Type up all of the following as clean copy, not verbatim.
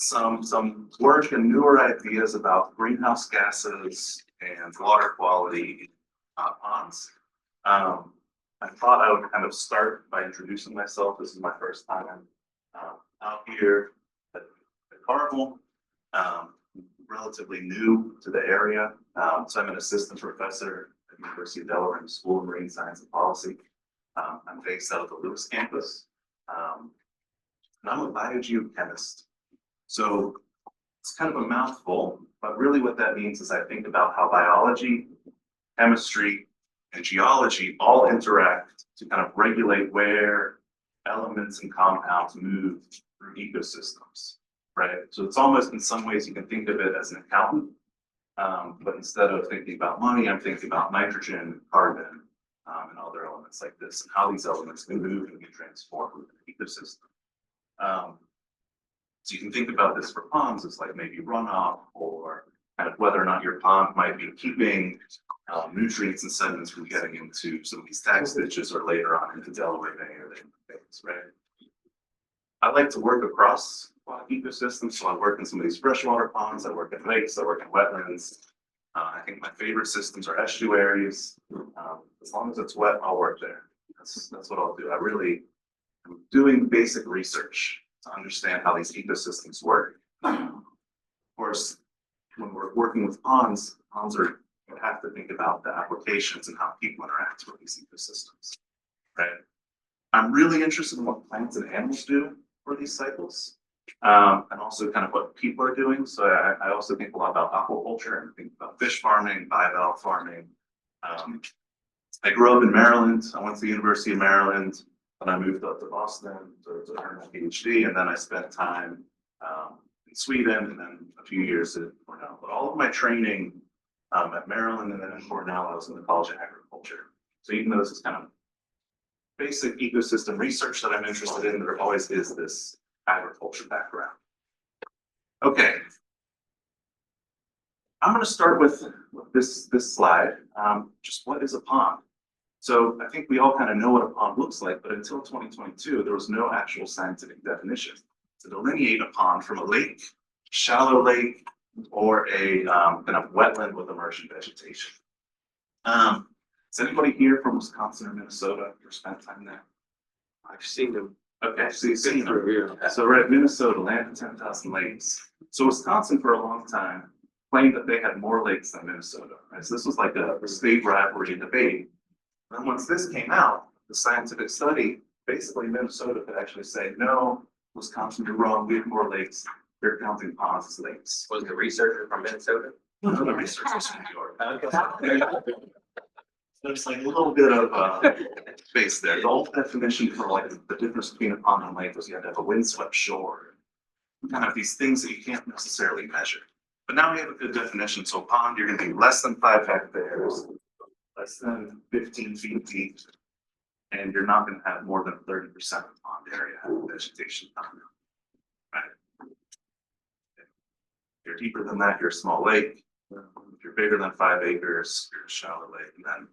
some work and newer ideas about greenhouse gases and water quality ponds. I thought I would kind of start by introducing myself. This is my first time out here at Carmel. Relatively new to the area. So I'm an assistant professor at the University of Delaware in the School of Marine Science and Policy. I'm based out of the Lewis campus. And I'm a biogeochemist. So it's kind of a mouthful, but really what that means is I think about how biology, chemistry, and geology all interact to kind of regulate where elements and compounds move through ecosystems, right? So it's almost in some ways you can think of it as an accountant, but instead of thinking about money, I'm thinking about nitrogen, carbon, and other elements like this, and how these elements can move and get transformed within an ecosystem. So you can think about this for ponds as like maybe runoff or kind of whether or not your pond might be keeping nutrients and sediments from getting into some of these tax ditches or later on into Delaware Bay or things, right? I like to work across ecosystems, so I work in some of these freshwater ponds, I work in lakes, I work in wetlands. I think my favorite systems are estuaries. As long as it's wet, I'll work there. That's what I'll do. I'm doing basic research to understand how these ecosystems work. Of course, when we're working with ponds are, you have to think about the applications and how people interact with these ecosystems, right? I'm really interested in what plants and animals do for these cycles, and also kind of what people are doing. So I also think a lot about aquaculture and think about fish farming, bivalve farming. I grew up in Maryland. I went to the University of Maryland. And I moved up to Boston to earn my PhD, and then I spent time in Sweden, and then a few years at Cornell. But all of my training at Maryland and then in Cornell, I was in the College of Agriculture. So even though this is kind of basic ecosystem research that I'm interested in, there always is this agriculture background. Okay, I'm going to start with this slide. Just what is a pond? So I think we all kind of know what a pond looks like, but until 2022, there was no actual scientific definition to delineate a pond from a lake, shallow lake, or a kind of wetland with emergent vegetation. Is anybody here from Wisconsin or Minnesota or spent time there? I've seen them. Okay, so you've seen them. So we're at Minnesota, land of 10,000 lakes. So Wisconsin for a long time claimed that they had more lakes than Minnesota. Right? So this was like a state rivalry debate. And once this came out, the scientific study, basically Minnesota could actually say, no, Wisconsin, you're wrong, we have more lakes. They're counting ponds as lakes. Was the researcher from Minnesota? No, the research was from New York. There's like a little bit of space there. The old definition for like the difference between a pond and a lake was you had to have a windswept shore. Kind of these things that you can't necessarily measure. But now we have a good definition. So a pond, you're going to be less than 5 hectares. Less than 15 feet deep, and you're not going to have more than 30% of the pond area having vegetation. Right? If you're deeper than that, you're a small lake. If you're bigger than 5 acres, you're a shallow lake, and then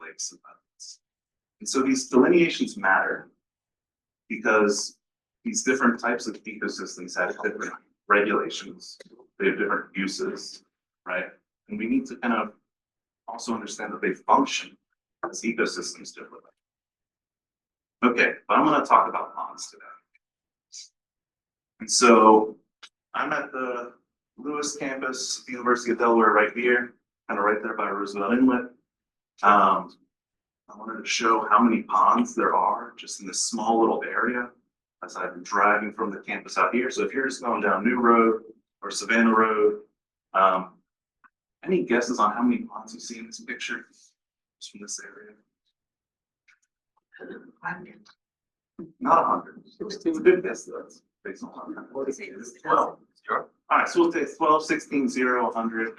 lakes and wetlands. And so these delineations matter because these different types of ecosystems have different regulations. They have different uses, right? And we need to kind of also understand that they function as ecosystems differently. Okay, but I'm going to talk about ponds today. And so I'm at the Lewis campus, the University of Delaware right here, kind of right there by Roosevelt Inlet. I wanted to show how many ponds there are just in this small little area as I've been driving from the campus out here. So if you're just going down New Road or Savannah Road, any guesses on how many ponds you see in this picture? Just from this area? Not 100. It's a good guess though. It's based on 100. 12. Sure. All right, so we'll take 12, 16, 0, 100.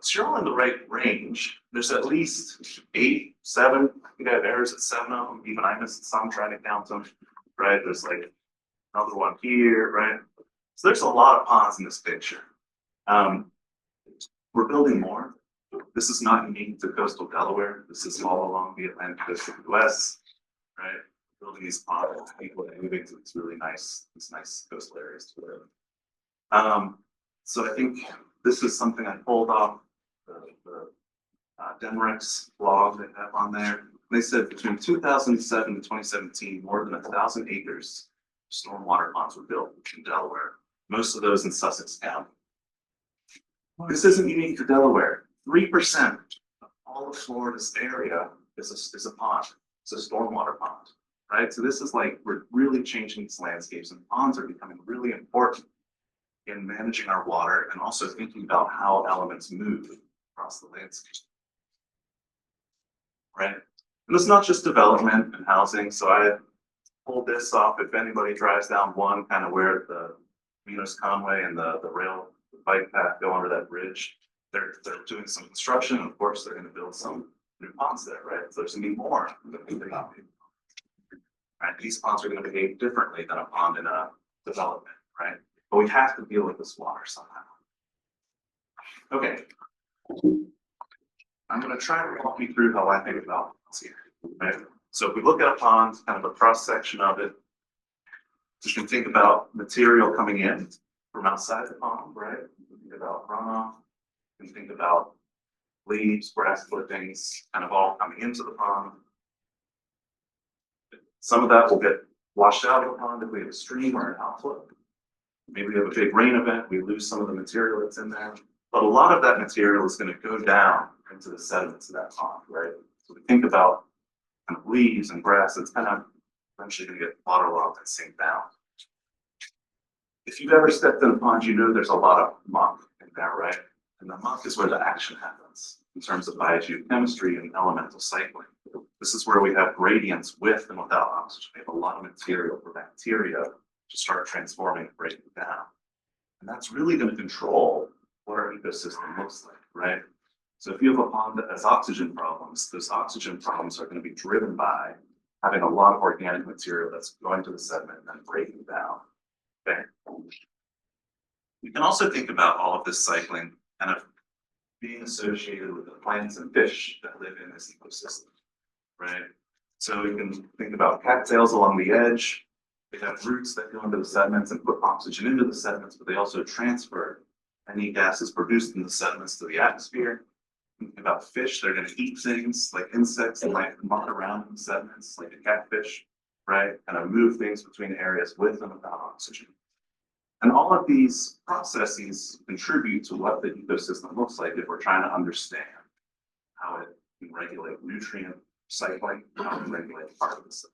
So you're all in the right range. There's at least 8, 7. I think I have errors at 7 of them. Even I missed some trying to count them. Right? There's like another one here, right? So there's a lot of ponds in this picture. We're building more. This is not unique to coastal Delaware. This is all along the Atlantic coast of the US, right? Building these ponds, people are moving to these really nice, coastal areas to live. So I think this is something I pulled off the Demerex blog they have on there. They said between 2007 to 2017, more than 1,000 acres of stormwater ponds were built in Delaware. Most of those in Sussex County. This isn't unique to Delaware. 3% of all of Florida's area is a pond. It's a stormwater pond, right? So this is like, we're really changing these landscapes, and ponds are becoming really important in managing our water and also thinking about how elements move across the landscape, right? And it's not just development and housing. So I pulled this off. If anybody drives down one, kind of where the Minos Conway and the rail bike path go under that bridge, they're doing some construction. And of course, they're going to build some new ponds there, right? So there's going to be more. Right? These ponds are going to behave differently than a pond in a development, right? But we have to deal with this water somehow. Okay. I'm going to try to walk you through how I think about ponds here. Right? So if we look at a pond, kind of a cross section of it, you can think about material coming in from outside the pond, right? You can think about runoff. You can think about leaves, grass clippings, kind of all coming into the pond. Some of that will get washed out of the pond if we have a stream or an outflow. Maybe we have a big rain event, we lose some of the material that's in there. But a lot of that material is going to go down into the sediments of that pond, right? So we think about kind of leaves and grass, it's kind of eventually going to get waterlogged and sink down. If you've ever stepped in a pond, you know there's a lot of muck in there, right? And the muck is where the action happens in terms of biogeochemistry and elemental cycling. This is where we have gradients with and without oxygen. We have a lot of material for bacteria to start transforming and breaking down. And that's really going to control what our ecosystem looks like, right? So if you have a pond that has oxygen problems, those oxygen problems are going to be driven by having a lot of organic material that's going to the sediment and then breaking down. Okay. You can also think about all of this cycling kind of being associated with the plants and fish that live in this ecosystem, right? So you can think about cattails along the edge. They have roots that go into the sediments and put oxygen into the sediments, but they also transfer any gases produced in the sediments to the atmosphere. Think about fish, they're going to eat things like insects that might muck around in the sediments, like a catfish, right? Kind of move things between areas with and without oxygen. And all of these processes contribute to what the ecosystem looks like if we're trying to understand how it can regulate nutrient cycling, how it can regulate part of the system.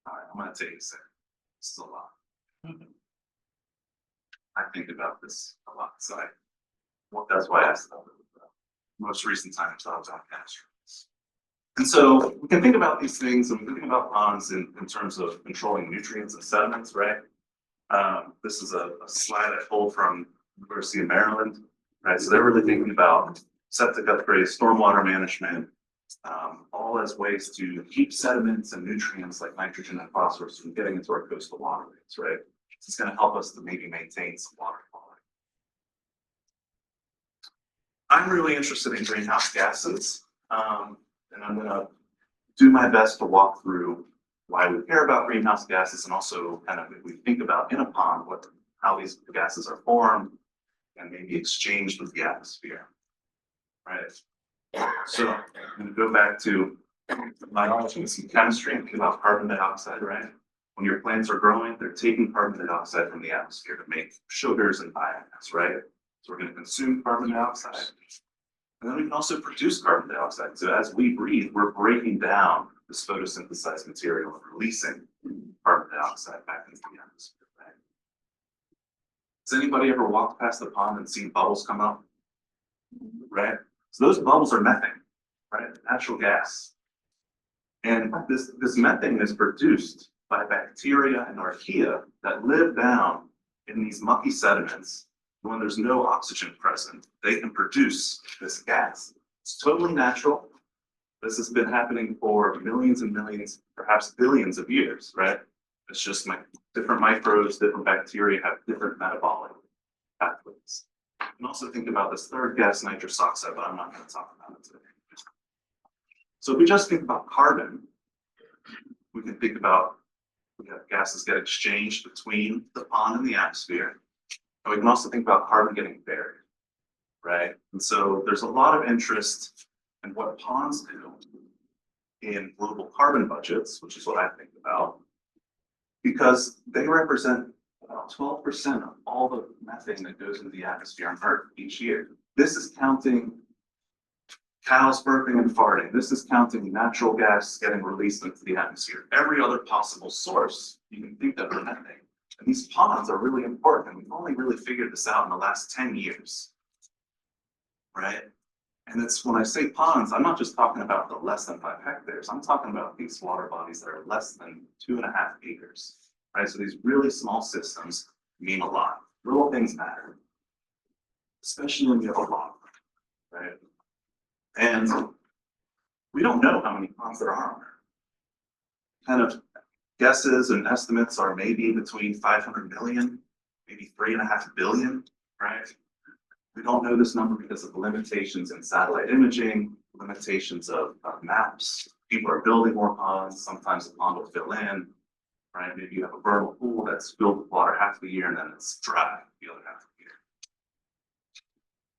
All right, I'm going to take a second. This is a lot. I think about this a lot. So that's why I asked about it. Most recent time I was on chemistry. And so we can think about these things, and we can think about ponds in terms of controlling nutrients and sediments, right? This is a slide I pulled from University of Maryland, right? So they're really thinking about septic upgrades, stormwater management, all as ways to keep sediments and nutrients like nitrogen and phosphorus from getting into our coastal waterways, right? It's going to help us to maybe maintain some water quality. I'm really interested in greenhouse gases, and I'm going to do my best to walk through why we care about greenhouse gases, and also kind of if we think about in a pond how these gases are formed and maybe exchanged with the atmosphere, right? So I'm going to go back to biology and some chemistry and think about carbon dioxide, right? When your plants are growing, they're taking carbon dioxide from the atmosphere to make sugars and biomass, right? So we're going to consume carbon dioxide. And then we can also produce carbon dioxide. So as we breathe, we're breaking down this photosynthesized material and releasing carbon dioxide back into the atmosphere, right? Has anybody ever walked past the pond and seen bubbles come up? Right? So those bubbles are methane, right? Natural gas. And this methane is produced by bacteria and archaea that live down in these mucky sediments. When there's no oxygen present, they can produce this gas. It's totally natural. This has been happening for millions and millions, perhaps billions of years, right? It's just different microbes, different bacteria have different metabolic pathways. You can also think about this third gas, nitrous oxide, but I'm not going to talk about it today. So if we just think about carbon, we can think about we have gases get exchanged between the pond and the atmosphere. And we can also think about carbon getting buried, right? And so there's a lot of interest in what ponds do in global carbon budgets, which is what I think about, because they represent about 12% of all the methane that goes into the atmosphere on Earth each year. This is counting cows burping and farting. This is counting natural gas getting released into the atmosphere. Every other possible source you can think of for methane. And these ponds are really important. We've only really figured this out in the last 10 years, right? And it's when I say ponds, I'm not just talking about the less than 5 hectares. I'm talking about these water bodies that are less than 2.5 acres, right? So these really small systems mean a lot. Little things matter, especially when you have a lot, right? And we don't know how many ponds there are on there. Kind of guesses and estimates are maybe between 500 million, maybe 3.5 billion, right? We don't know this number because of the limitations in satellite imaging, limitations of maps. People are building more ponds. Sometimes the pond will fill in, right? Maybe you have a vernal pool that's filled with water half the year and then it's dry the other half of the year.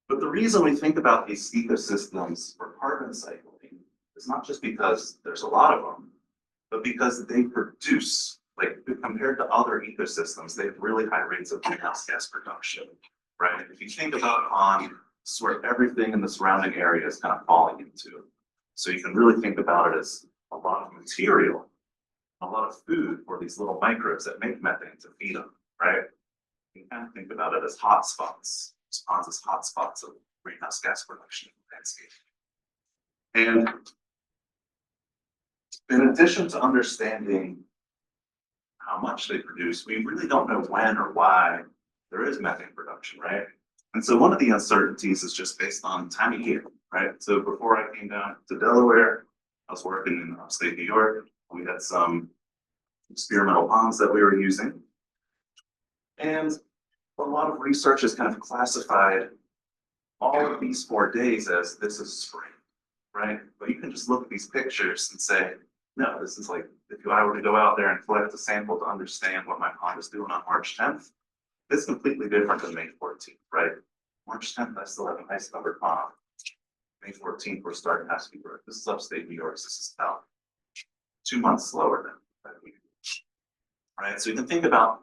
But the reason we think about these ecosystems for carbon cycling is not just because there's a lot of them, but because they produce, like compared to other ecosystems, they have really high rates of greenhouse gas production, right? If you think about a pond, it's where everything in the surrounding area is kind of falling into. So you can really think about it as a lot of material, a lot of food for these little microbes that make methane to feed them, right? You can kind of think about it as hot spots. Ponds as hot spots of greenhouse gas production in the landscape. And in addition to understanding how much they produce, we really don't know when or why there is methane production, right? And so one of the uncertainties is just based on time of year, right? So before I came down to Delaware, I was working in upstate New York. We had some experimental ponds that we were using. And a lot of research has kind of classified all of these 4 days as this is spring, right? But you can just look at these pictures and say, no, this is like, if I were to go out there and collect a sample to understand what my pond is doing on March 10th, it's completely different than May 14th, right? March 10th, I still have a nice covered pond. May 14th, we're starting to have to be work. This is upstate New York, so this is about 2 months slower than that we do, right? So you can think about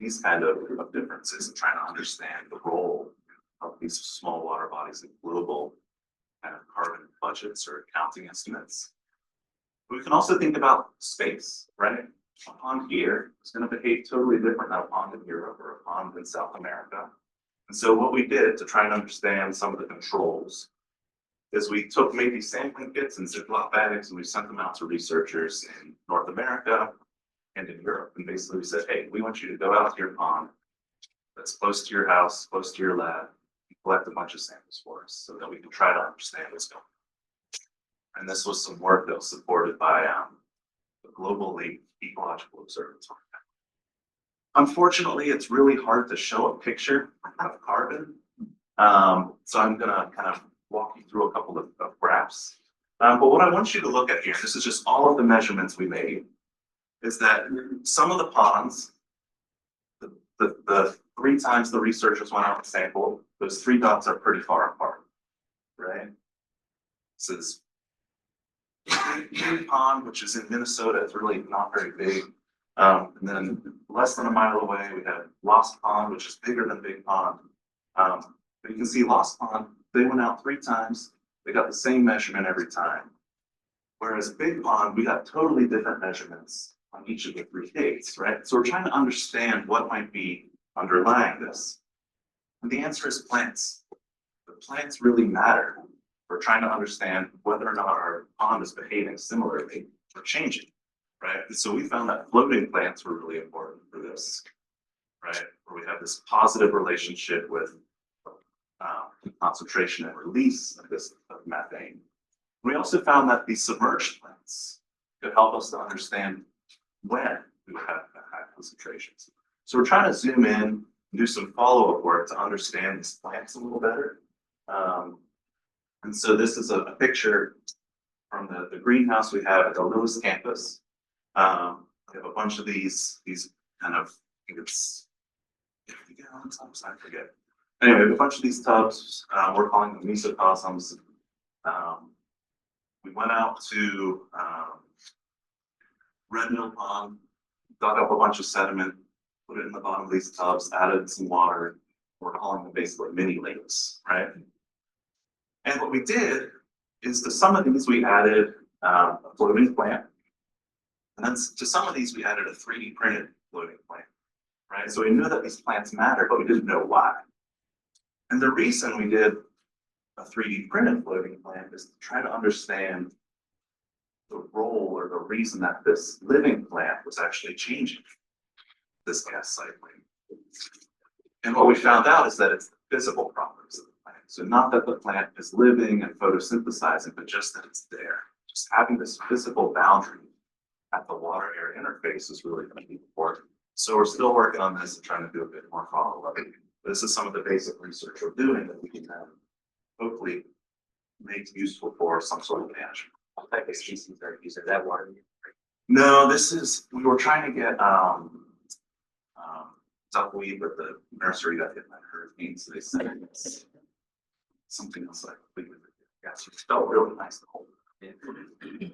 these kind of differences and trying to understand the role of these small water bodies in global kind of carbon budgets or accounting estimates. But we can also think about space, right? A pond here is going to behave totally different than a pond in Europe or a pond in South America. And so what we did to try and understand some of the controls is we took maybe sampling kits and Ziploc bags and we sent them out to researchers in North America and in Europe. And basically we said, hey, we want you to go out to your pond that's close to your house, close to your lab, and collect a bunch of samples for us so that we can try to understand what's going on. And this was some work that was supported by the Global Lake Ecological Observatory. Unfortunately, it's really hard to show a picture of carbon. So I'm gonna kind of walk you through a couple of graphs. But what I want you to look at here, this is just all of the measurements we made, is that some of the ponds, the 3 times the researchers went out and sampled, those 3 dots are pretty far apart, right? This is Big Pond, which is in Minnesota. It's really not very big. And then less than a mile away, we have Lost Pond, which is bigger than Big Pond. But you can see Lost Pond, they went out 3 times. They got the same measurement every time. Whereas Big Pond, we got totally different measurements on each of the 3 dates, right? So we're trying to understand what might be underlying this. And the answer is plants. The plants really matter for trying to understand whether or not our pond is behaving similarly or changing, right? And so we found that floating plants were really important for this, right? Where we have this positive relationship with concentration and release of methane. We also found that these submerged plants could help us to understand when we would have high concentrations. So we're trying to zoom in and do some follow-up work to understand these plants a little better. And so this is a picture from the greenhouse we have at the Lewis campus. We have a bunch of these kind of, I think gallon tubs? I forget. Anyway, we have a bunch of these tubs. We're calling them mesocosms. We went out to Red Mill Pond, dug up a bunch of sediment, put it in the bottom of these tubs, added some water. We're calling them basically mini lakes, right? And what we did is to some of these we added a floating plant. And then to some of these we added a 3D printed floating plant, right? So we knew that these plants matter, but we didn't know why. And the reason we did a 3D printed floating plant is to try to understand the role or the reason that this living plant was actually changing this gas cycling. And what we found out is that it's the physical properties of the plant. So not that the plant is living and photosynthesizing, but just that it's there. Just having this physical boundary at the water air interface is really going to be important. So we're still working on this and trying to do a bit more follow-up. This is some of the basic research we're doing that we can hopefully make useful for some sort of management. What type of species are using that water? No, this is, we were trying to get duckweed, but the nursery got hit by a hurricane, so they said it's something else like we would. Yeah, so it felt really nice to hold.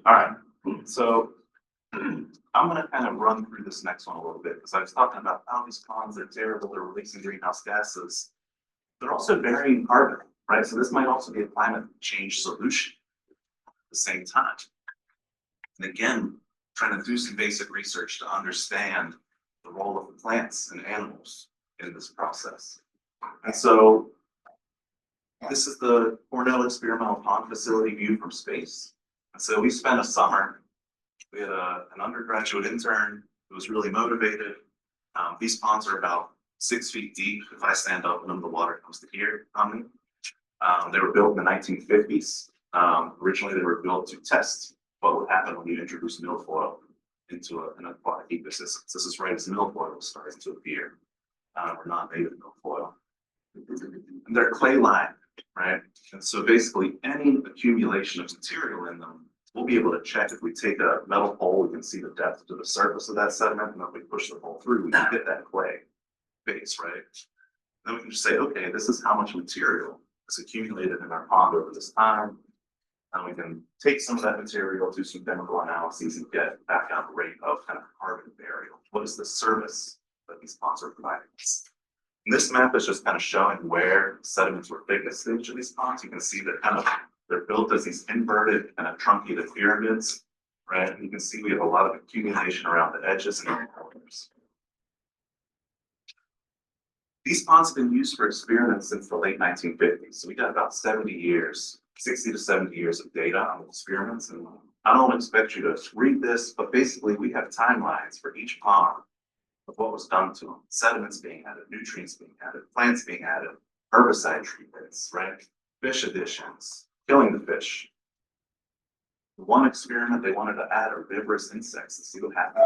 All right, so I'm gonna kind of run through this next one a little bit because I was talking about how these ponds are terrible, they're releasing greenhouse gases. They're also burying carbon, right? So this might also be a climate change solution at the same time. And again, trying to do some basic research to understand the role of the plants and animals in this process. And so this is the Cornell Experimental Pond Facility view from space. And so we spent a summer, we had an undergraduate intern who was really motivated. These ponds are about 6 feet deep. If I stand up in them, the water comes to here on me. They were built in the 1950s. Originally, they were built to test what would happen when you introduce milfoil into an aquatic ecosystem. This is right as milfoil was starting to appear. Or not native milfoil. And they're clay lined, right? And so basically any accumulation of material in them, we'll be able to check if we take a metal pole, we can see the depth to the surface of that sediment, and if we push the pole through, we can get that clay base, right? Then we can just say, okay, this is how much material is accumulated in our pond over this time. And we can take some of that material, do some chemical analyses, and get back out a rate of kind of carbon burial. What is the service that these ponds are providing us? And this map is just kind of showing where sediments were thickest in each of these ponds. You can see that kind of they're built as these inverted kind of truncated pyramids, right? And you can see we have a lot of accumulation around the edges and the corners. These ponds have been used for experiments since the late 1950s. So we got about 70 years, 60 to 70 years of data on experiments. And I don't expect you to read this, but basically we have timelines for each pond of what was done to them. Sediments being added, nutrients being added, plants being added, herbicide treatments, right? Fish additions, killing the fish. One experiment, they wanted to add herbivorous insects to see what happened.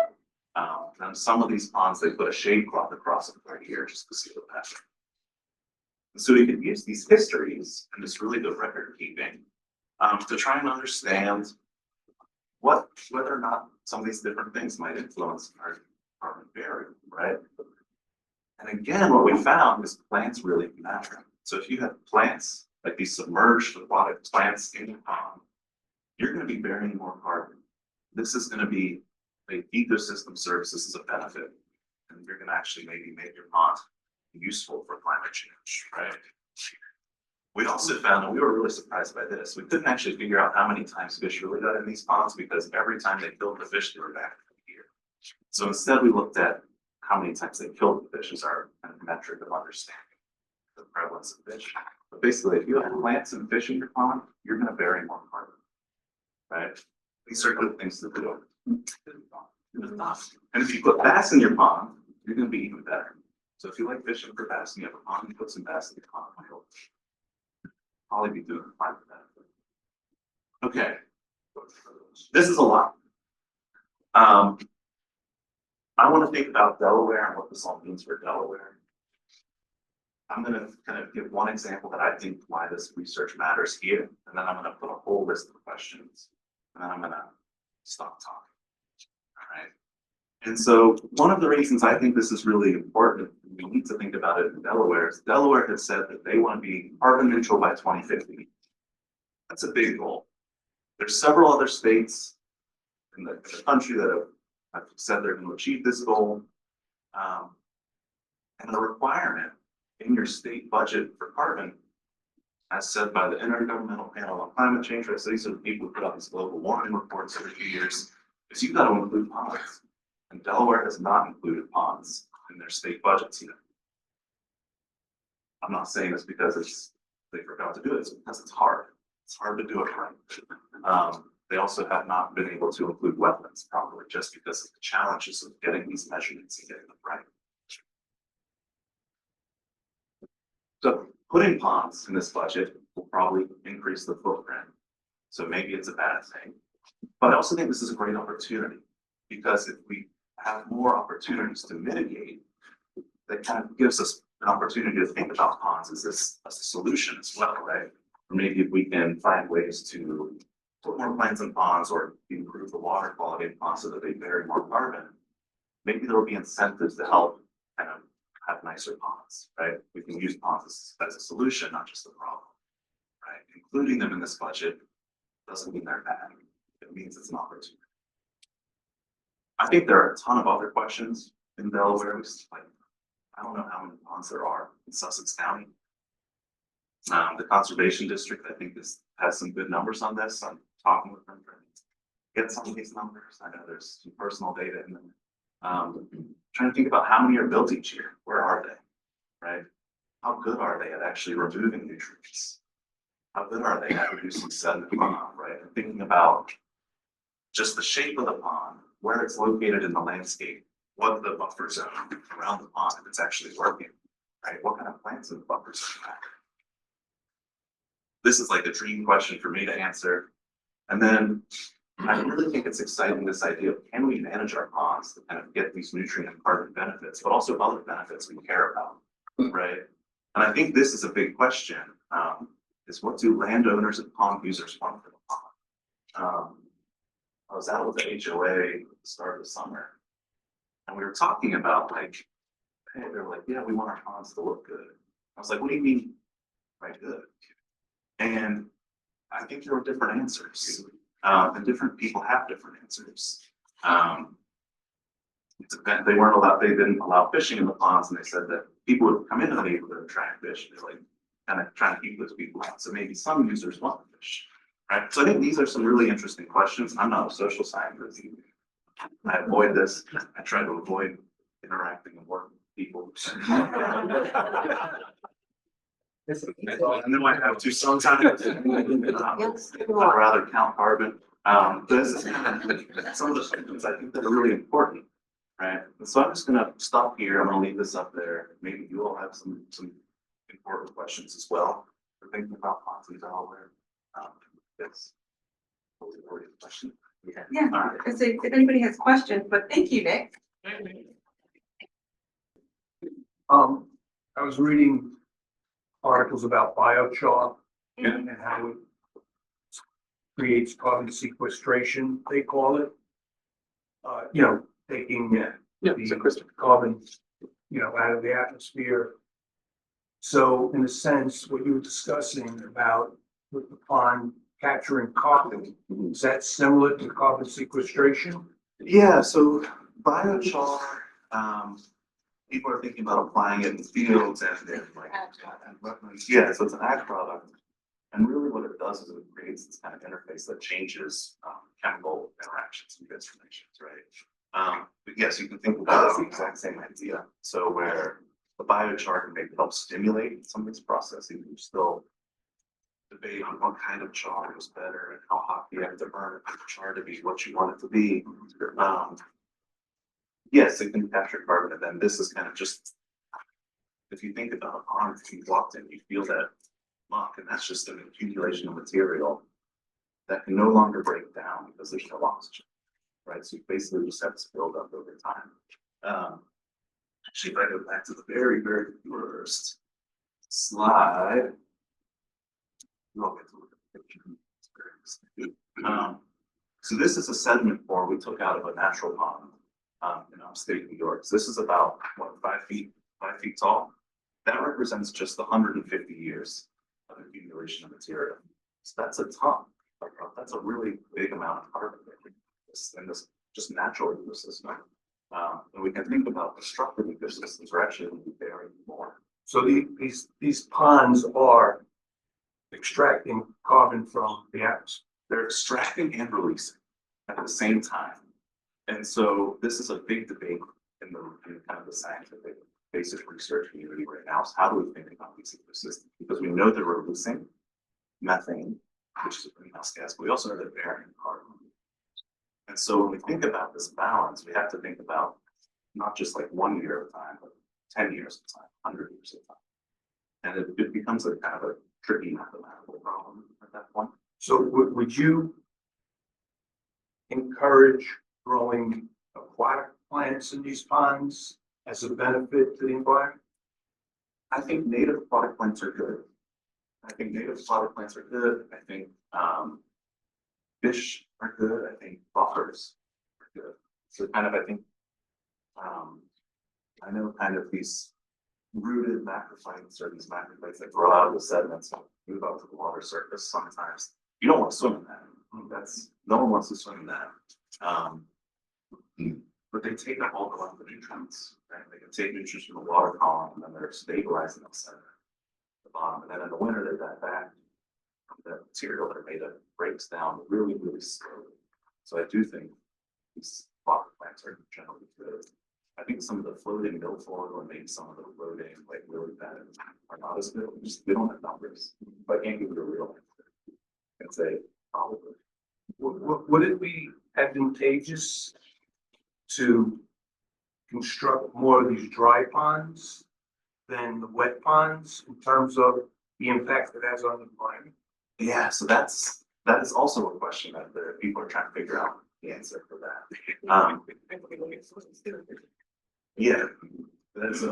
And some of these ponds, they put a shade cloth across them right here just to see what happened. And so we could use these histories and this really good record keeping to try and understand whether or not some of these different things might influence our carbon burial, right? And again, what we found is plants really matter. So if you have plants, like these submerged aquatic plants in the pond, you're going to be burying more carbon. This is going to be an ecosystem service. This is a benefit. And you're going to actually maybe make your pond useful for climate change, right? We also found, and we were really surprised by this, we couldn't actually figure out how many times fish really got in these ponds because every time they killed the fish, they were back here. So instead, we looked at how many times they killed the fish as our kind of metric of understanding the prevalence of fish. But basically, if you have plants and fish in your pond, you're going to bury more carbon, right? These are good things to do. And if you put bass in your pond, you're going to be even better. So if you like fishing for bass and you have a pond, you put some bass in your pond. You'll probably be doing fine with that. Okay, this is a lot. I want to think about Delaware and what this all means for Delaware. I'm going to kind of give one example that I think why this research matters here, and then I'm going to put a whole list of questions, and then I'm going to stop talking. All right. And so one of the reasons I think this is really important, we need to think about it in Delaware, is Delaware has said that they want to be carbon neutral by 2050. That's a big goal. There's several other states in the country that have said they're going to achieve this goal. And the requirement in your state budget for carbon, as said by the Intergovernmental Panel on Climate Change, right? So these are the people who put out these global warming reports every few years, is you've got to include ponds. And Delaware has not included ponds in their state budgets yet. I'm not saying this because they forgot to do it, it's because it's hard. It's hard to do it right. They also have not been able to include wetlands properly just because of the challenges of getting these measurements and getting them right. So putting ponds in this budget will probably increase the footprint. So maybe it's a bad thing. But I also think this is a great opportunity because if we have more opportunities to mitigate, that kind of gives us an opportunity to think about ponds as a solution as well, right? Or maybe if we can find ways to put more plants in ponds or improve the water quality in ponds so that they bury more carbon, maybe there will be incentives to help kind of have nicer ponds, right? We can use ponds as a solution, not just a problem, right? Including them in this budget doesn't mean they're bad. It means it's an opportunity. I think there are a ton of other questions in Delaware. Like, I don't know how many ponds there are in Sussex County. The conservation district, I think, has some good numbers on this. I'm talking with them to get some of these numbers. I know there's some personal data in them. Trying to think about how many are built each year. Where are they, right? How good are they at actually removing nutrients? How good are they at reducing sediment runoff, right? And thinking about just the shape of the pond, where it's located in the landscape, what the buffer zone around the pond, if it's actually working, right? What kind of plants in the buffer zone? This is like a dream question for me to answer. And then I really think it's exciting, this idea of can we manage our ponds to kind of get these nutrient and carbon benefits, but also other benefits we care about, right? And I think this is a big question, is what do landowners and pond users want for the pond? I was out with the HOA at the start of the summer, and we were talking about like, hey, they were like, yeah, we want our ponds to look good. I was like, what do you mean by good? And I think there were different answers. And different people have different answers. They weren't allowed, they didn't allow fishing in the ponds, and they said that people would come into the neighborhood and try and fish. They're like kind of trying to keep those people out. So maybe some users want to fish, right? So I think these are some really interesting questions. I'm not a social scientist. I avoid this. I try to avoid interacting and working with people. And then I have to sometimes. I'd rather count carbon. This is kind of some of the statements I think that are really important, right? And so I'm just going to stop here. I'm going to leave this up there. Maybe you all have some important questions as well for thinking about ponds in Delaware. Yes. Question. Yeah, right. So if anybody has questions, but thank you, Nick. I was reading articles about biochar and how it creates carbon sequestration, they call it. Taking the carbon, out of the atmosphere. So in a sense, what you were discussing about with the pond capturing carbon, is that similar to carbon sequestration? Yeah, so biochar, people are thinking about applying it in fields and like wetlands. Yeah, so it's an ag product. And really what it does is it creates this kind of interface that changes chemical interactions and transformations, right? But yes, you can think about it as the exact same idea. So where the biochar can maybe help stimulate some of these processes, you still debate on what kind of char is better and how hot you have to burn it for the char to be what you want it to be. Yes, it can capture carbon, and then this is kind of just, if you think about a pond, if you walked in, you feel that muck, and that's just an accumulation of material that can no longer break down because there's no oxygen, right? So you basically just have to build up over time. Actually, if I go back to the very, very first slide, you'll get to look at the picture. So this is a sediment core we took out of a natural pond. in upstate New York. So this is about, what, 5 feet tall? That represents just 150 years of accumulation of material. So that's a ton. That's a really big amount of carbon in this just natural ecosystem. And we can think about destructive ecosystems are actually going to be varying more. So these ponds are extracting carbon from the atmosphere. They're extracting and releasing at the same time. And so this is a big debate in kind of the scientific basic research community right now. Is how do we think about these ecosystems? Because we know they're releasing methane, which is a greenhouse gas, but we also know they're bearing carbon. And so when we think about this balance, we have to think about not just like 1 year at a time, but 10 years at a time, 100 years at a time. And it becomes a kind of a tricky mathematical problem at that point. So would you encourage growing aquatic plants in these ponds as a benefit to the environment? I think native aquatic plants are good. I think fish are good. I think buffers are good. So kind of, I know kind of these rooted macrophytes or these macrophytes that grow out of the sediments and move out to the water surface sometimes. You don't want to swim in that. No one wants to swim in that. But they take up all the nutrients, right? They can take nutrients from the water column and then they're stabilizing the sediment at the bottom. And then in the winter, they're that back. The material they're made of breaks down really, really slowly. So I do think these water plants are generally good. I think some of the floating milfoil and maybe some of the floating like really bad are not as good. We don't have numbers, but I can't give you a real answer. I'd say probably. Would it be advantageous to construct more of these dry ponds than the wet ponds in terms of the impact it has on the environment? Yeah, so that is also a question that the people are trying to figure out the answer for that. Yeah, that's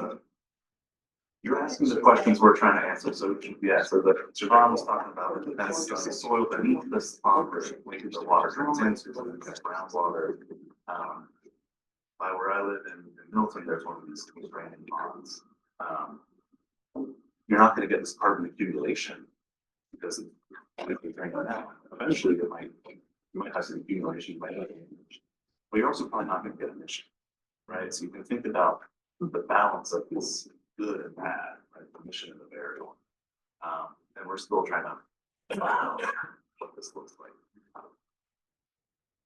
you're asking the questions we're trying to answer. So yeah, so the Javon was talking about the soil beneath this pond versus the water turns into groundwater. By where I live in Milton, there's one of these random ponds. You're not going to get this carbon accumulation because if you drink it out, eventually you might have some accumulation, you might have emission. But you're also probably not going to get emission, right? So you can think about the balance of this good and bad, right? The emission and the variable. And we're still trying to find out what this looks like.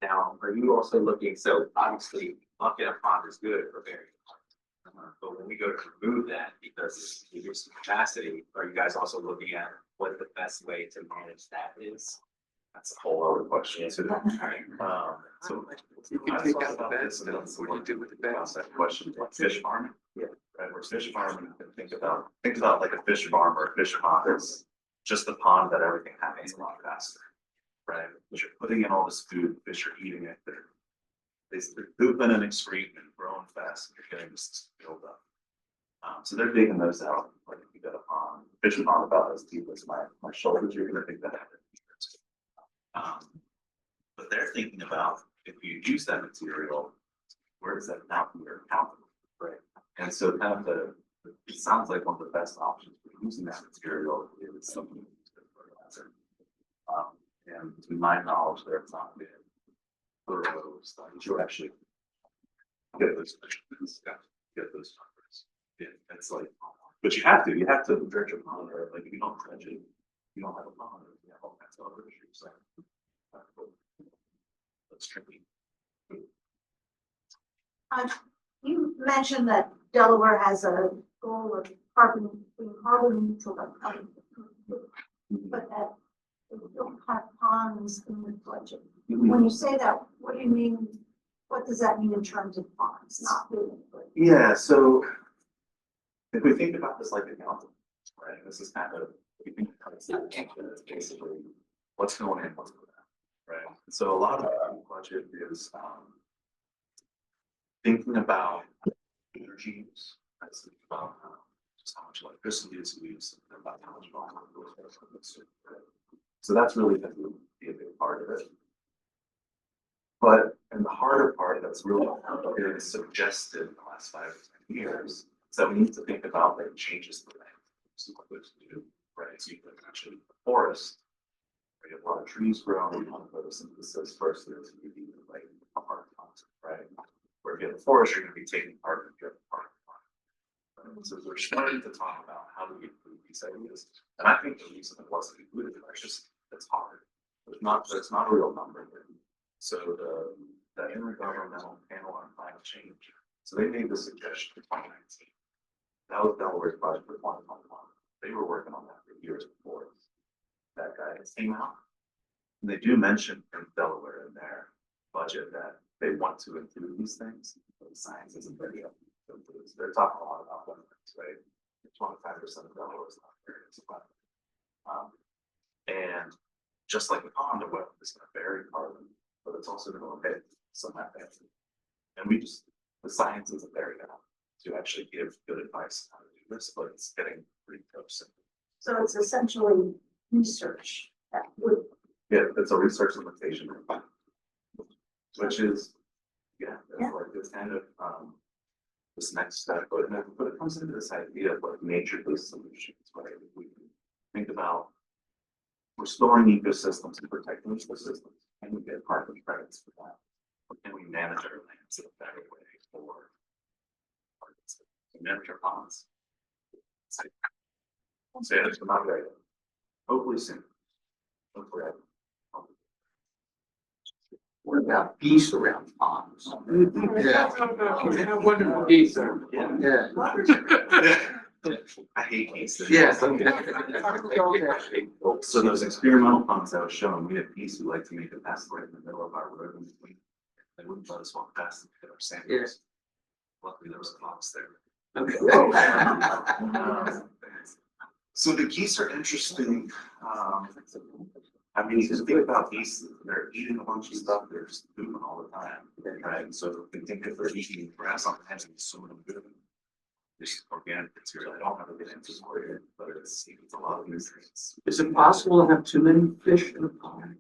Now, are you also looking, so obviously, bucket of pond is good for various ponds. But when we go to remove that, because it's reduced capacity, are you guys also looking at what the best way to manage that is? That's a whole other question too. So You can take out the beds, then what do you do with the beds? that question, like fish farming. Yeah. Right, where fish farming, you can think about like a fish farm or a fish pond is just the pond that everything happens a lot faster. Right, but you're putting in all this food, fish are eating it, they're pooping and excreting and growing fast, and you're getting this buildup. So they're digging those out, like if you got a pond, fish pond about as deep as my shoulders, you're gonna dig that out. But they're thinking about if you use that material, where does that now be accountable, right? And so kind of it sounds like one of the best options for using that material is something fertilizer. And to my knowledge, there's not been thorough studies to actually get those measurements, get those numbers. It's like, but you have to dredge a pond, or like if you don't dredge it, you don't have a pond, or you have all kinds of other issues. That's tricky. You mentioned that Delaware has a goal of being carbon neutral by 2050, but that we don't have ponds in the budget. When you say that, what do you mean? What does that mean in terms of ponds? Not really. Yeah, so if we think about this like accounting, right? This is kind of we think of it as basically what's going in, what's going out, right? And so a lot of the budget is thinking about energy use, right? So think about just how much electricity is used, and about how much volume goes. So that's really going to be a big part of it. But And the harder part that's really been suggested in the last 5 or 10 years is that we need to think about like changes to land. So what those do, right? So you can mention forest. Where you have a lot of trees growing, a lot of photosynthesis versus maybe like a park concept, right? Where if you have a forest, you're gonna be taking part in your park. So we're starting to talk about how do we include these ideas. And I think the reason it wasn't included is just it's hard. There's not a real number there. So the Intergovernmental Panel on Climate Change, so they made the suggestion for 2019. That was Delaware's budget for 2021. They were working on that for years before that guidance came out. And they do mention in Delaware in their budget that they want to include these things, but the science isn't ready yet. They're talking a lot about wetlands, right? 25% of Delaware is not very but and just like the pond, the wetland is going to vary carbon, but it's also going to emit some methane. And the science isn't there yet to actually give good advice on how to do this, but it's getting pretty close. So it's essentially research that would, Yeah, it's a research limitation, which is, yeah, Yeah. like this kind of, this next step, but it comes into this idea of like nature-based solutions, right? If we think about restoring ecosystems and protecting ecosystems, and we get carbon credits for that. Or can we manage our lands in a better way for to manage our ponds? So yeah, it's not right. Hopefully soon. Hopefully. What about geese around ponds? Yeah. I wonder what geese are. Yeah. I hate geese. Yes. So those experimental ponds I was showing, we had geese who like to make a pass right in the middle of our road. And they wouldn't let us walk past and get our samples. Yes. Luckily, there was a fox there. Okay. So the geese are interesting. I mean, you just think about geese, they're eating a bunch of stuff, they're just pooping all the time, right? So they think if they're eating grass on the head, it's swimming them good. This organic material, I don't have to get into it, but it's a lot of nutrients. Is it possible to have too many fish in a pond?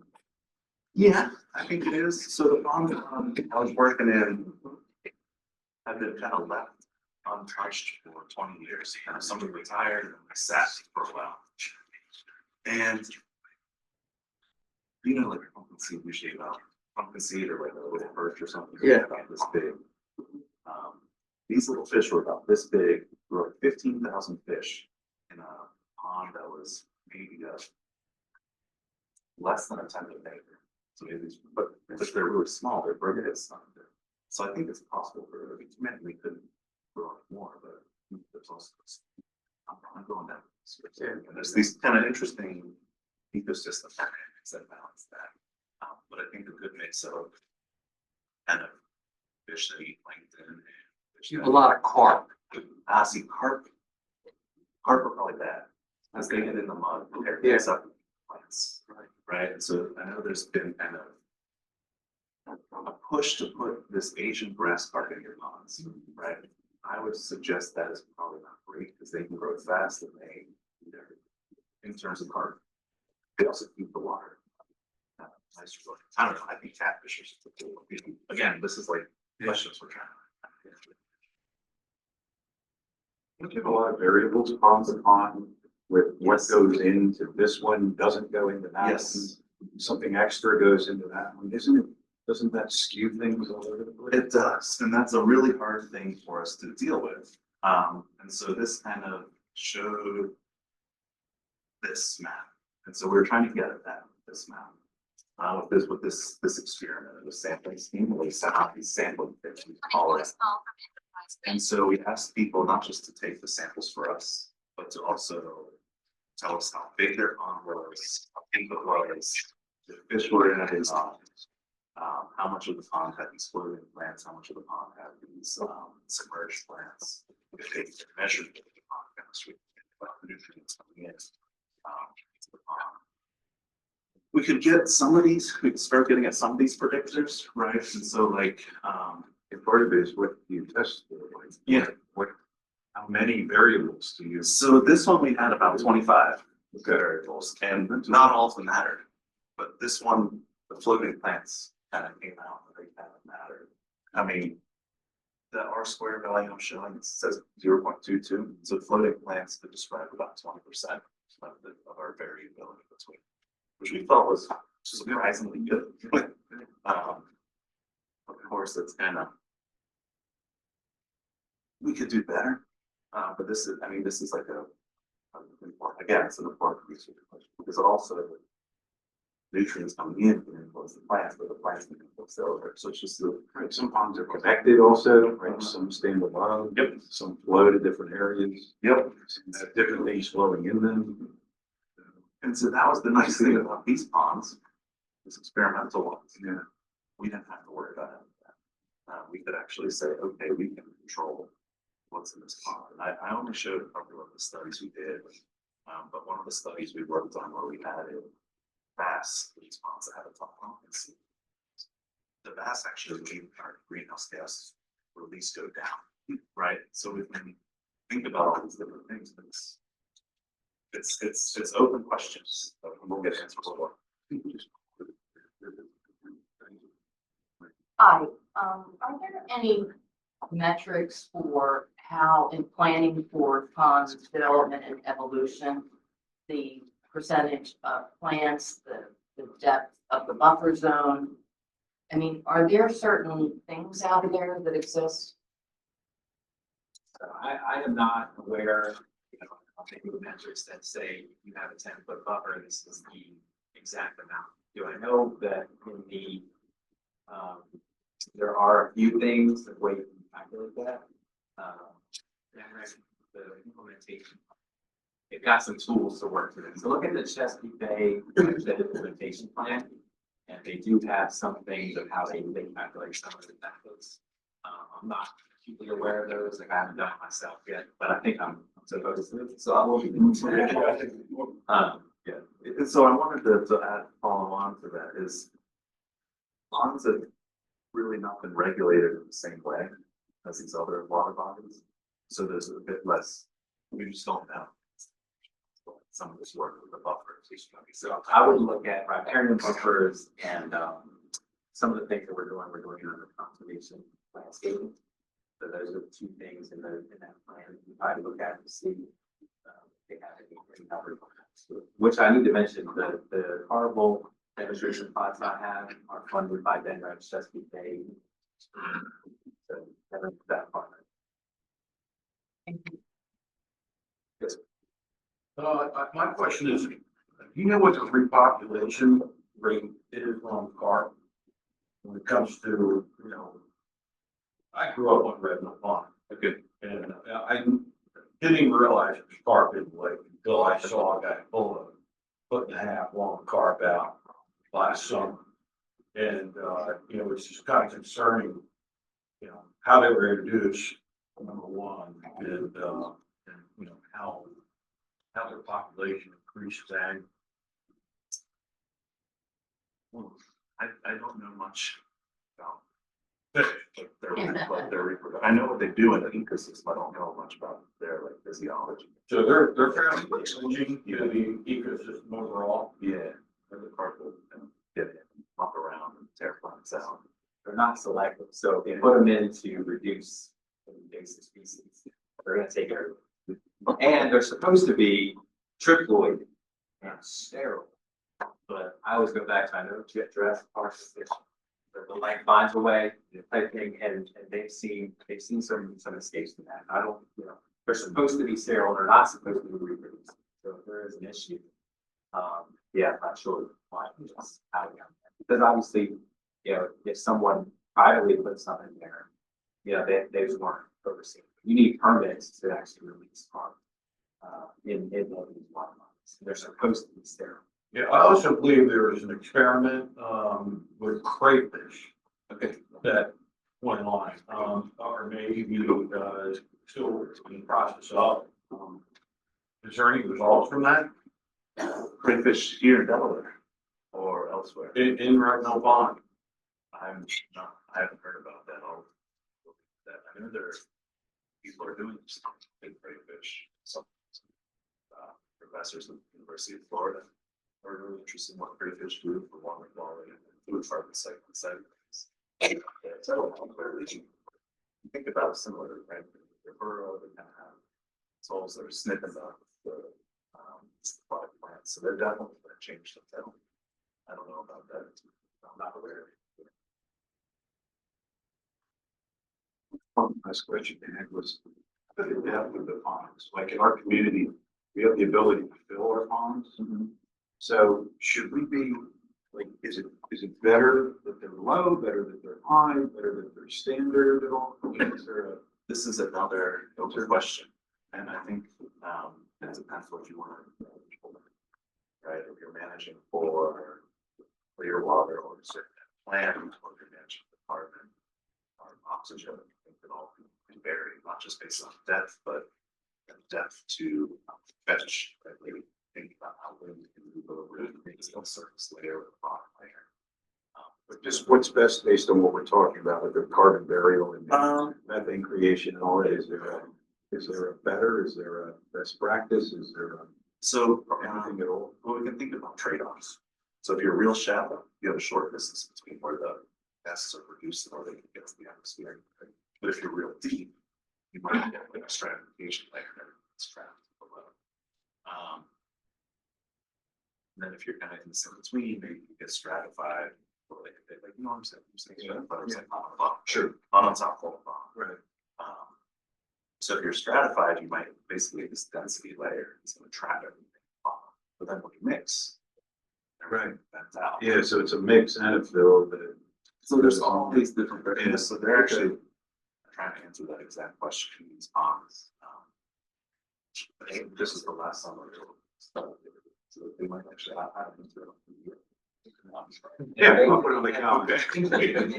Yeah, I think it is. So the pond I was working in, I've been kind of left untouched for 20 years. Somebody retired and I sat for a while. And you know, like a pumpkin seed, usually about pumpkin seed or like a little perch or something. Yeah. About this big. These little fish were about this big. There were 15,000 fish in a pond that was maybe less than a tenth of an acre. So maybe, but they're really small. They're bird-heads. So I think it's possible for we could grow more, but there's also I'm going down. And there's these kind of interesting ecosystem dynamics that balance that. But I think a good mix of kind of fish that eat plankton and fish You that have a lot of carp. I see carp. Carp are probably bad as they get in the mud. They're Yeah. sucking plants, right? And so I know there's been kind of a push to put this Asian grass carp in your ponds, right? I would suggest that is probably not great because they can grow fast and they, in terms of carp, they also keep the water. Nice. I don't know. I think catfish are super cool. Again, this is like questions we're trying to. Don't you have a lot of variables ponds upon with what goes into this one, doesn't go into that? Yes. One, something extra goes into that one, isn't it? Doesn't that skew things all over the place? It does, and that's a really hard thing for us to deal with. And so this kind of showed this map. And so we were trying to get at that with this map. With this experiment, the sampling scheme, we set out these sampling things, we call it. And so we asked people not just to take the samples for us, but to also tell us how big their pond was, how deep it was, the fish were in it or not, how much of the pond had these floating plants, how much of the pond had these submerged plants. If they measured the pond chemistry, about the nutrients coming in to the pond. We could get some of these, we could start getting at some of these predictors, right? And so like, And part of it is what you test for, like, yeah. how many variables do you? So this one we had about 25 variables, and not all of them mattered. But this one, the floating plants kind of came out, I think that mattered. I mean, the R square value I'm showing, it says 0.22, so floating plants could describe about 20% of our variability between, which we thought was surprisingly good. Of course, it's kind of, we could do better, but this is, I mean, this is like again, it's an important research question, because also nutrients coming in can influence the plants, but the plants can influence the other. So it's just Right, some ponds are connected also, right, some stand alone. Yep. Some flow to different areas, yep. some have different things flowing in them. And so that was the nice thing about these ponds, these experimental ones. Yeah. We didn't have to worry about any of that. We could actually say, okay, we can control what's in this pond. And I only showed a couple of the studies we did, but one of the studies we worked on where we had a bass, these ponds that had a top occupancy. The bass actually made our greenhouse gas release go down, right? So we can think about all these different things, but it's open questions, but we'll get answers for. Hi, are there any metrics for how in planning for pond development and evolution, the percentage of plants, the depth of the buffer zone? I mean, are there certain things out there that exist? So I am not aware, I'll think of metrics that say you have a 10-foot buffer, this is the exact amount. Do I know that in the, there are a few things, the way you can calculate that. The implementation, they've got some tools to work with it. So look at the Chesapeake Bay implementation plan, and they do have some things of how they calculate some of the methods. I'm not acutely aware of those, like I haven't done it myself yet, but I think I'm supposed to, so I will be. Yeah, and so I wanted to add, follow on to that is ponds have really not been regulated in the same way as these other water bodies. So there's a bit less, we just don't know. Some of this work with the buffers. So I would look at riparian buffers and some of the things that we're doing under conservation landscaping. So those are the two things in that plan. You try to look at to see they have any numbers, which I need to mention the carnival demonstration plots I have are funded by Delaware, Chesapeake Bay. So that part. Yes. My question is, do you know what the repopulation rate is on carp? When it comes to, I grew up on Red Mill Pond. Okay. And I didn't even realize it was carp in the lake until I saw a guy pull a 1.5 foot long carp out last summer. And, it's just kind of concerning, how they were introduced, number one, and how their population increased that. I don't know much about their reproduction. I know what they do in the ecosystem. I don't know much about their physiology. So they're fairly challenging to the ecosystem overall. Yeah, the carp will get up around and tear plants out. They're not selective, so if you put them in to reduce invasive species, they're gonna take care of it. And they're supposed to be triploid and sterile. But I always go back to, I know Jurassic Park, the light finds a way type thing, and they've seen some escapes from that. I don't, they're supposed to be sterile, they're not supposed to be reproduced. So if there is an issue, yeah, I'm not sure why, just how, because obviously, if someone privately put something there, they just weren't overseen. You need permits to actually release carbon in these water bodies. They're supposed to be sterile. Yeah, I also believe there was an experiment with crayfish that went on, or maybe still in the process of. Is there any results from that? Crayfish here in Delaware or elsewhere? In Red Mill Pond? I haven't heard about that. I know people are doing some big crayfish. Some professors at the University of Florida are really interested in what crayfish do for water quality. food farm site. So clearly, think about a similar, right? The borough, they kind of have souls that are snipping up the product plants, so they're definitely going to change the film. I don't know about that. I'm not aware. One last question I had was, the depth of the ponds, like in our community, we have the ability to fill our ponds. So should we be, like, is it better that they're low, better that they're high, better that they're standard at all? Is there a, This is another open question, and I think it depends what you want to manage for. Right, if you're managing for clear water or a certain plant, or you're managing the carbon or oxygen, I think it all can vary, not just based on depth, but depth to fetch. Right? Like, think about how wind can move over and make a surface layer with a bottom layer. but just what's best based on what we're talking about with the carbon burial and methane creation and all that? Is there a better, is there a best practice? Is there a So, anything at all? well, we can think about trade-offs. So if you're real shallow, you have a short distance between where the gases are produced and where they can get to the atmosphere. Right? But if you're real deep, you might get like a stratification layer that's trapped below. And then if you're kind of in the between, maybe you get stratified, or like you know what I'm saying? I'm saying stratified, it's like on a bomb. Sure. On top of a bomb. Right. So if you're stratified, you might basically have this density layer, it's gonna trap everything. But then when you mix, everything bends out. Yeah, so it's a mix and a fill that. So there's all these different variables, so they're actually trying to answer that exact question in these ponds. I think this is the last summer. So they might actually, I don't know. Yeah, I'll put it on the calendar. They have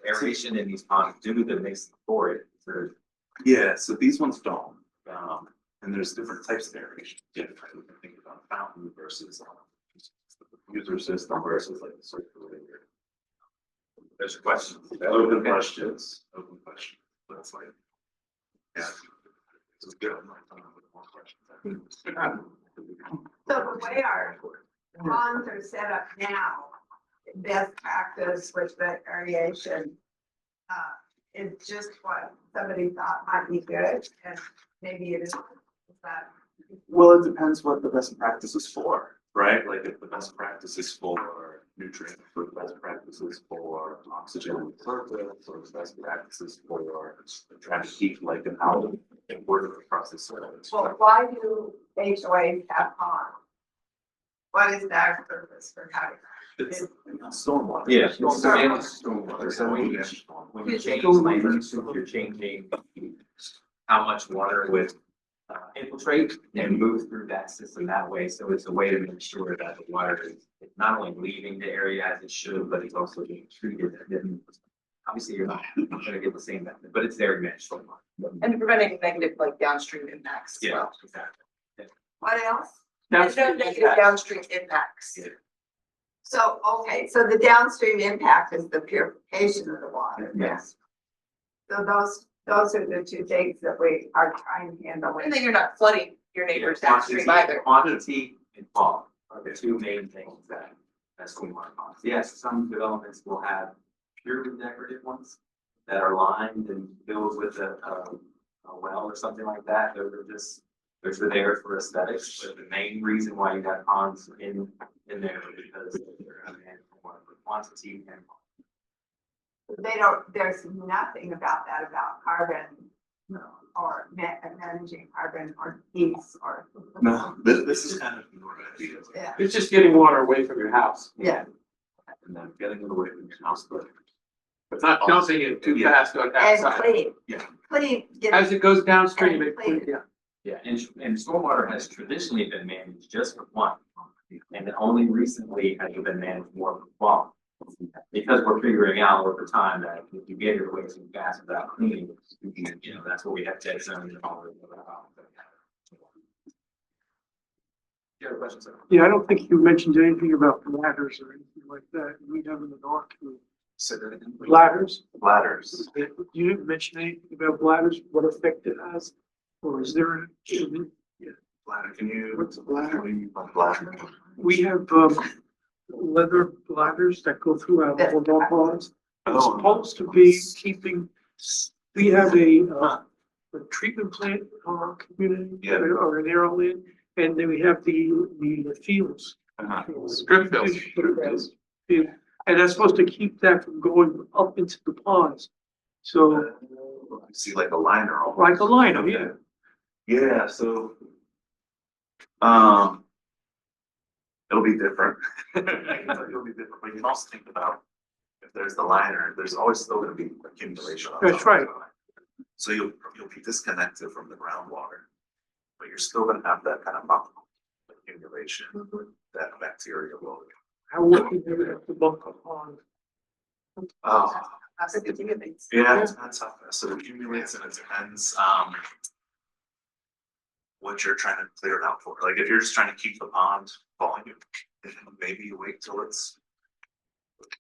aeration in these ponds due to the mix for it. Yeah, so these ones don't. And there's different types of aeration. Different, we can think about fountain versus user system versus like the circulator. There's questions. Open questions, open questions. That's like, yeah. This is good. I'm not done with more questions. So the way our ponds are set up now, best practice with the aeration, is just what somebody thought might be good, and maybe it isn't. Is that? Well, it depends what the best practice is for, right? Like if the best practice is for nutrients, or the best practices for oxygen and surface, or the best practices for trying to keep like an outlet in order across the soil. Well, why do HOAs have ponds? What is their purpose for having? It's stormwater. Yeah. Stormwater. So when you change language, you're changing how much water would infiltrate and move through that system that way. So it's a way to make sure that the water is not only leaving the area as it should, but it's also being treated. And obviously, you're not going to get the same method, but it's very managed. And preventing negative like downstream impacts as Yeah, well. exactly. What else? There's no negative downstream impacts. Yeah. So, okay, so the downstream impact is the purification of the water. Yes. So those are the two things that we are trying to handle. And then you're not flooding your neighbors downstream either. Quantity and quality are the two main things that's going on. Yes, some developments will have purely decorative ones that are lined and filled with a well or something like that. Those are there for aesthetics, but the main reason why you have ponds in there is because they're for quantity and There's nothing about that about carbon. no. Or managing carbon or heat or. No, this is kind of your idea. Yeah, It's just getting water away from your house. yeah. And then getting it away from your house, but It's not dumping it too Yeah. fast on that And side. clean. Yeah. Clean. As it goes downstream, it, Clean. yeah. Yeah, and stormwater has traditionally been managed just for one, and only recently has it been managed more for quality. Because we're figuring out over time that if you get it away too fast without cleaning, that's what we have dead zones and all of that. You have a question, sir? Yeah, I don't think you mentioned anything about bladders or anything like that. We have in the dark. so that Bladders. bladders. You didn't mention anything about bladders, what effect it has, or is there? Bladder, can you? What's a bladder? What do you mean by bladder? We have, leather bladders that go throughout all of our ponds. It's Oh. supposed to be keeping, we have a treatment plant in our community, Yeah. or in Arrowland, and then we have the fields. Strip fields. Yeah, and that's supposed to keep that from going up into the ponds. So, I see like a liner. almost. like a liner, yeah. Yeah, so. It'll be different. I can tell you it'll be different, but you can also think about if there's the liner, there's always still gonna be accumulation. on That's top of right. the liner. So you'll be disconnected from the groundwater, but you're still gonna have that kind of accumulation, that bacteria will. How would we ever have to bump a pond? Oh, That's a good thing, I think. yeah, that's how fast it accumulates and it depends, what you're trying to clear it out for. Like if you're just trying to keep the pond volume, maybe you wait till it's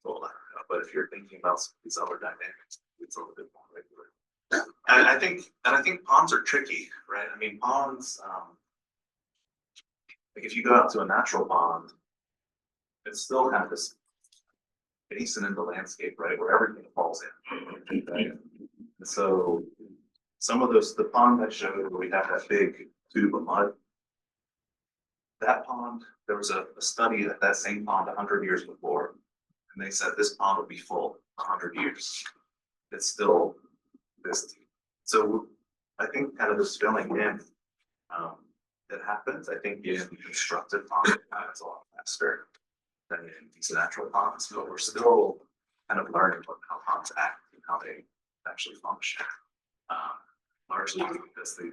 full. But if you're thinking about some of these other dynamics, it's a little bit more regular. And I think ponds are tricky, right? I mean, ponds, like if you go out to a natural pond, it's still kind of this basin in the landscape, right, where everything falls in. Right? And so some of those, the pond I showed where we have that big tube of mud, that pond, there was a study at that same pond 100 years before, and they said this pond would be full 100 years. It's still this deep. So I think kind of this filling in, that happens. I think in constructed ponds, it happens a lot faster than in these natural ponds, but we're still kind of learning how ponds act and how they actually function. Largely because they,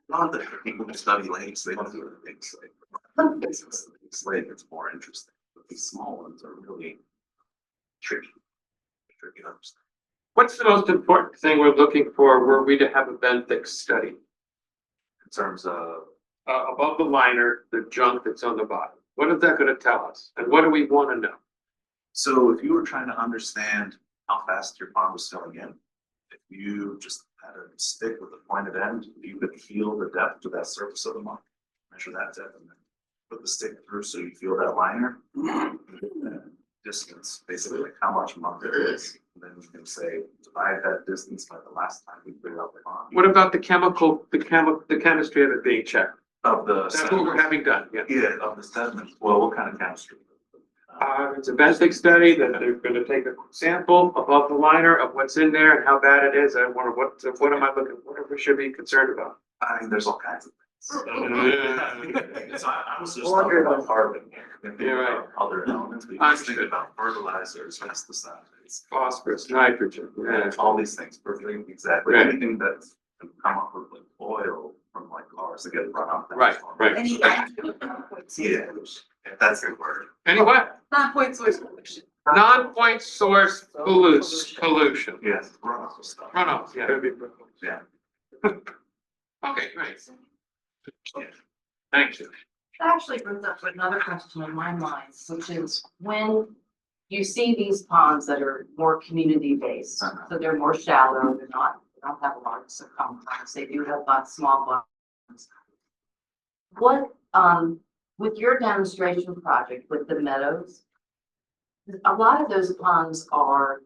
not that for people who study lakes, they don't do other things like this lake, it's more interesting. But these small ones are really tricky to understand. What's the most important thing we're looking for were we to have a benthic study? In terms of, Above the liner, the junk that's on the bottom. What is that gonna tell us? And what do we wanna know? so if you were trying to understand how fast your pond was filling in, if you just had a stick with a pointed end, you could feel the depth to that surface of the muck, measure that depth, and then put the stick through so you feel that liner. Distance, basically like how much muck there is, and then you can say, divide that distance by the last time we cleared out the pond. What about the chemistry of it being checked? Of the. That's what we're having done, yeah. Yeah, of the sediment, well, what kind of chemistry? It's a benthic study that they're gonna take a sample above the liner of what's in there and how bad it is. I wonder what am I looking, what we should be concerned about? I mean, there's all kinds of things. So I was just Wonder talking about carbon here. Yeah, right. Other elements, we I just think about fertilizers, pesticides, Phosphorus, nitrogen, yeah. all these things, perfectly exactly, Right. anything that's come up with like oil from like cars that get run off. Right, right. Any. Yeah, that's the word. Anyway, Non-point source pollution. non-point source pollution. Yes, runoff stuff. Runoff, yeah. Yeah. Okay, great. Yeah. Thank you. That actually brings up another question in my mind, which is when you see these ponds that are more community based, so they're more shallow, they don't have a lot of circumference, they do have lots of small ponds. What, with your demonstration project with the meadows, a lot of those ponds are,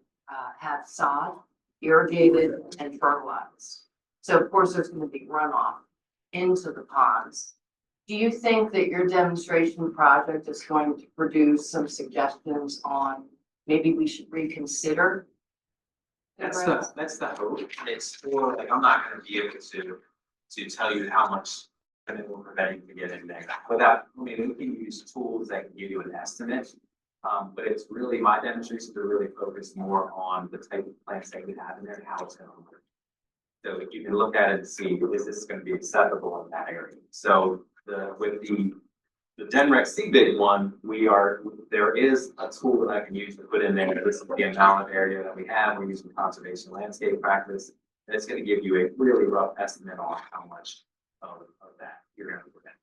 have sod, irrigated and fertilized. So of course, there's going to be runoff into the ponds. Do you think that your demonstration project is going to produce some suggestions on maybe we should reconsider? That's the hope. It's for, like, I'm not gonna be able to tell you how much chemical preventing to get in there. Without, I mean, we can use tools that can give you an estimate. But it's really, my demonstrations are really focused more on the type of plants that we have in there and how it's gonna work. So you can look at it and see, is this gonna be acceptable in that area? So with the Denrex CBID one, there is a tool that I can use to put in there. This is the amount of area that we have. We're using conservation landscape practice. And it's gonna give you a really rough estimate on how much of that you're gonna prevent.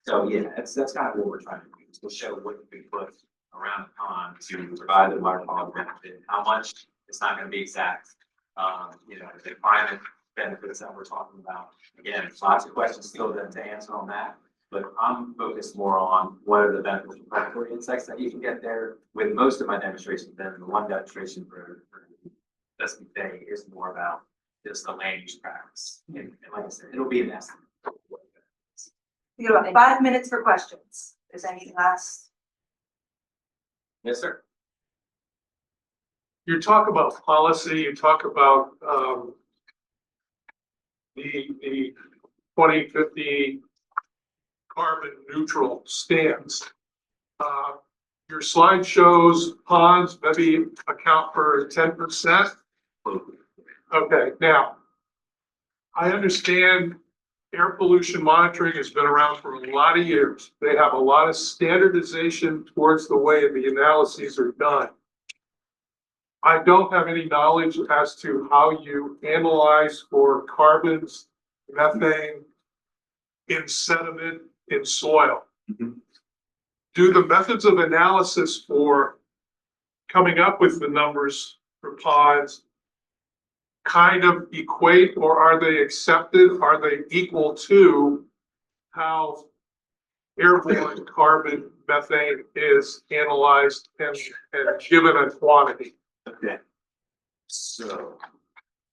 So yeah, that's kind of what we're trying to do, is to show what you can put around the pond to provide the water quality benefit. How much, it's not gonna be exact. The climate benefits that we're talking about. Again, lots of questions still to answer on that. But I'm focused more on what are the benefits of predatory insects that you can get there. With most of my demonstrations, then the one demonstration for SBA is more about just the land use practice. And like I said, it'll be an estimate. We got about 5 minutes for questions. Is any last? Yes, sir. You talk about policy, you talk about, the 2050 carbon neutral stance. Your slide shows ponds maybe account for 10%. Okay, now, I understand air pollution monitoring has been around for a lot of years. They have a lot of standardization towards the way the analyses are done. I don't have any knowledge as to how you analyze for carbons, methane in sediment, in soil. Do the methods of analysis for coming up with the numbers for ponds kind of equate, or are they accepted? Are they equal to how airborne carbon, methane is analyzed and given a quantity? Okay. So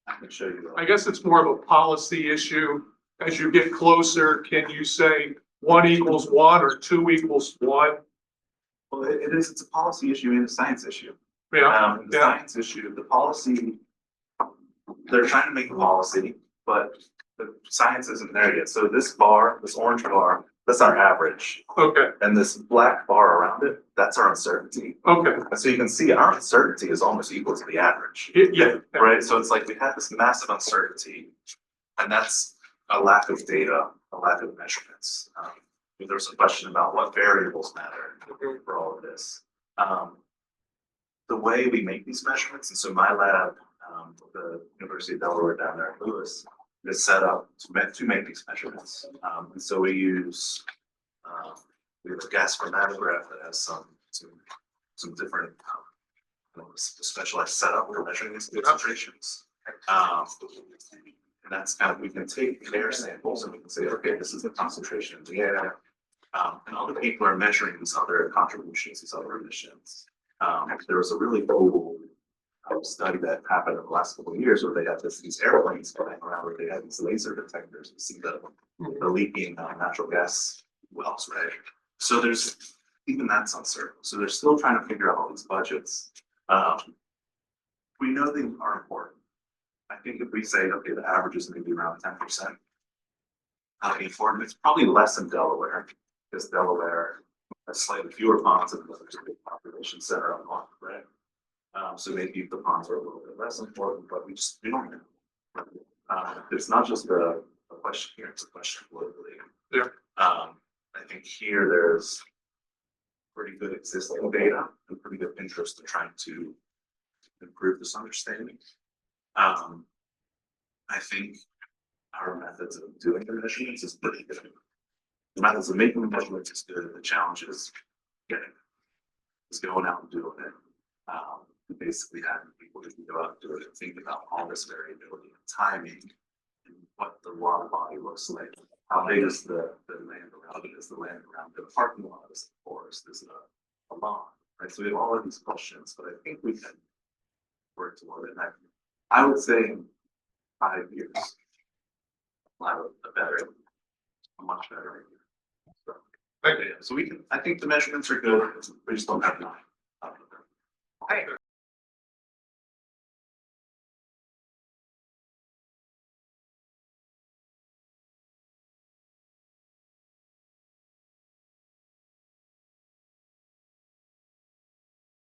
I can show you. I guess it's more of a policy issue. As you get closer, can you say 1 equals 1 or 2 equals 1? Well, it is, it's a policy issue and a science issue. Yeah, The science issue, the policy, they're trying to make policy, but the science isn't there yet. So this bar, this orange bar, that's our average. okay, And this black bar around it, that's our uncertainty. okay. And so you can see our uncertainty is almost equal to the average. Yeah. Right? So it's like we have this massive uncertainty, and that's a lack of data, a lack of measurements. There was a question about what variables matter for all of this. The way we make these measurements, and so my lab, the University of Delaware down there in Lewis, is set up to make these measurements. And so we use we have a gas chromatograph that has some different specialized setup for measuring these concentrations. And that's kind of, we can take air samples and we can say, okay, this is the concentration in the air. And other people are measuring these other contributions, these other emissions. There was a really cool study that happened in the last couple of years where they had these airplanes flying around where they had these laser detectors to see the leaking natural gas wells, right? So there's, even that's uncertain. So they're still trying to figure out all these budgets. We know they are important. I think if we say, okay, the average is maybe around 10%, important, it's probably less in Delaware, because Delaware has slightly fewer ponds and there's a big population center on one, right? So maybe the ponds are a little bit less important, but we don't know. It's not just a question here, it's a question globally. Yeah. I think here there's pretty good existing data and pretty good interest in trying to improve this understanding. I think our methods of doing the measurements is pretty good. The methods of making the measurements is good. The challenge is going out and doing it. Basically having people who can go out and do it and think about all this variability and timing and what the water body looks like. How big is the land around it? Is the land around the parking lot? Is it a forest? Is it a lawn? Right. So we have all of these questions, but I think we can work toward it. And I would say in 5 years, we'll have a much better idea. So, okay, so we can, I think the measurements are good. We just don't have enough. All right,